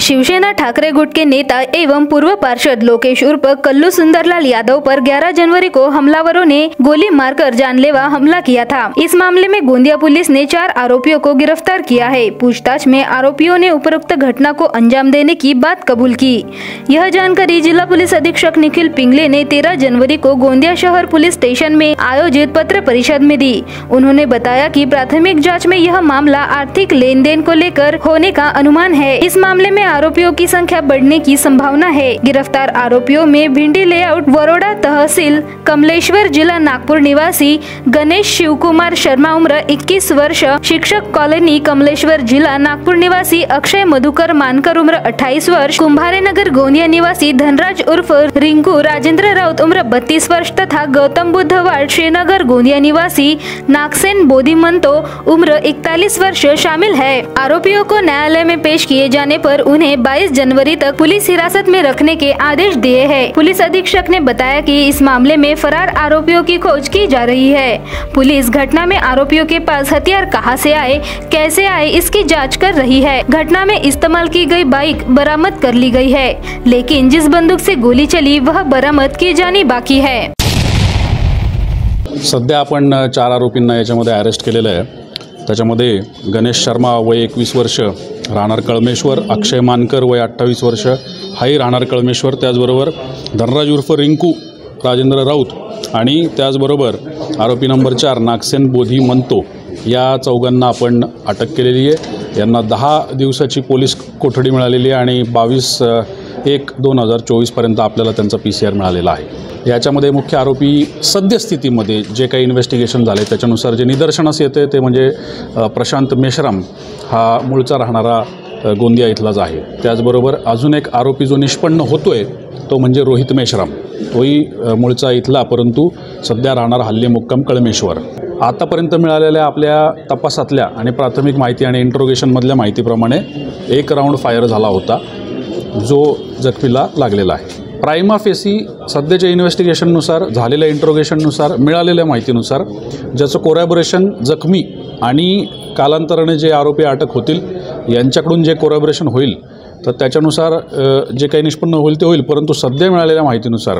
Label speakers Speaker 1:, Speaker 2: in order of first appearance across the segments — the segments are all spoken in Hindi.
Speaker 1: शिवसेना ठाकरे गुट के नेता एवं पूर्व पार्षद लोकेश उर्फ कल्लू सुंदरलाल यादव पर 11 जनवरी को हमलावरों ने गोली मारकर जानलेवा हमला किया था। इस मामले में गोंदिया पुलिस ने 4 आरोपियों को गिरफ्तार किया है। पूछताछ में आरोपियों ने उपरोक्त घटना को अंजाम देने की बात कबूल की। यह जानकारी जिला पुलिस अधीक्षक निखिल पिंगले ने 13 जनवरी को गोंदिया शहर पुलिस स्टेशन में आयोजित पत्र परिषद में दी। उन्होंने बताया कि प्राथमिक जाँच में यह मामला आर्थिक लेन देन को लेकर होने का अनुमान है। इस मामले में आरोपियों की संख्या बढ़ने की संभावना है। गिरफ्तार आरोपियों में भिंडी लेआउट वरोड़ा तहसील कमलेश्वर जिला नागपुर निवासी गणेश शिवकुमार शर्मा उम्र 21 वर्ष, शिक्षक कॉलोनी कमलेश्वर जिला नागपुर निवासी अक्षय मधुकर मानकर उम्र 28 वर्ष, कुंभारे नगर गोंदिया निवासी धनराज उर्फ रिंकू राजेंद्र राउत उम्र 32 वर्ष तथा गौतम बुद्ध वार्ड श्रीनगर गोंदिया निवासी नागसेन बोधिमंतो उम्र 41 वर्ष शामिल है। आरोपियों को न्यायालय में पेश किए जाने पर उन्हें 22 जनवरी तक पुलिस हिरासत में रखने के आदेश दिए हैं। पुलिस अधीक्षक ने बताया कि इस मामले में फरार आरोपियों की खोज की जा रही है। पुलिस घटना में आरोपियों के पास हथियार कहां से आए, कैसे आए, इसकी जांच कर रही है। घटना में इस्तेमाल की गई बाइक बरामद कर ली गई है, लेकिन जिस बंदूक से गोली चली वह बरामद की जानी बाकी है।
Speaker 2: सध्या आपण 4 आरोपींना याच्यामध्ये अरेस्ट केलेलं आहे। त्याच्यामध्ये गणेश शर्मा वय 21 वर्ष राहणार कळमेश्वर, अक्षय मानकर वय 28 वर्ष हाही राहणार कळमेश्वर, त्याचबरोबर धनराज उर्फ रिंकू राजेंद्र राऊत आणि त्याचबरोबर आरोपी नंबर 4 नागसेन बोधिमंतो या चौघांना आपण अटक केलेली आहे। यांना 10 दिवसाची पोलीस कोठडी मिळालेली आहे आणि 22/1/2024 पर्यंत आपल्याला त्यांचा PCR मिळालेला आहे। याच्यामध्ये मुख्य आरोपी सद्यस्थितीमध्ये जे काही इन्व्हेस्टिगेशन झाले त्याच्यानुसार जे निदर्शनास येते ते म्हणजे प्रशांत मेश्राम हा मूळचा राहणारा गोंदिया इथलाच आहे। त्याचबरोबर अजून एक आरोपी जो निष्पन्न होतोय तो म्हणजे रोहित मेश्राम, तोही मूळचा इथला परंतु सध्या राहणार हल्ली मुक्काम कळमेश्वर। आतापर्यंत मिळालेल्या आपल्या तपासातल्या आणि प्राथमिक माहिती आणि इंट्रोगेशनमधल्या माहितीप्रमाणे 1 राऊंड फायर झाला होता जो जखमीला लागलेला आहे। प्राइमा फेसी सध्याच्या इन्व्हेस्टिगेशननुसार झालेल्या इंट्रोगेशननुसार मिळालेल्या माहितीनुसार ज्याचं कोरॅबोरेशन जखमी आणि कालांतराने जे आरोपी अटक होतील यांच्याकडून जे कोरॅबोरेशन होईल तर त्याच्यानुसार जे काही निष्पन्न होईल ते होईल, परंतु सध्या मिळालेल्या माहितीनुसार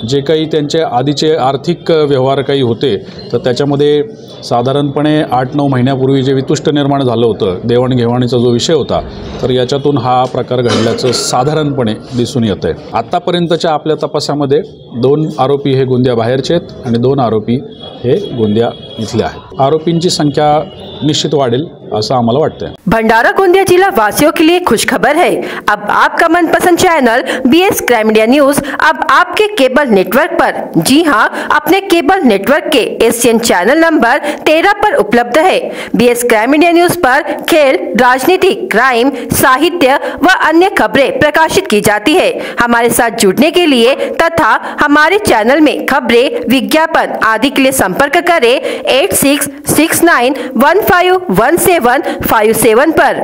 Speaker 2: जे काही त्यांचे आधीचे आर्थिक व्यवहार काही होते तर त्याच्यामध्ये साधारणपणे 8-9 महिन्यापूर्वी जे वितुष्ट निर्माण झालं होतं, देवाणघेवाणीचा जो विषय होता, तर याच्यातून हा प्रकार घडल्याचं साधारणपणे दिसून येतं आहे। आतापर्यंतच्या आपल्या तपासामध्ये 2 आरोपी हे गोंदिया बाहेरचे आहेत आणि 2 आरोपी हे गोंदिया इथले आहेत। आरोपींची संख्या निश्चित वाढेल ऐसा आम्हाला वाटतं।
Speaker 3: भंडारा गोंदिया जिला वासियों के लिए खुशखबर है। अब आपका मनपसंद channel BS crime media news अब आपके केबल नेटवर्क पर, जी हां, अपने केबल नेटवर्क के एशियन चैनल नंबर 13 पर उपलब्ध है। BS क्राइम मीडिया न्यूज पर खेल, राजनीति, क्राइम, साहित्य व अन्य खबरें प्रकाशित की जाती है। हमारे साथ जुड़ने के लिए तथा हमारे चैनल में खबरें, विज्ञापन आदि के लिए संपर्क करें 8669151757 पर।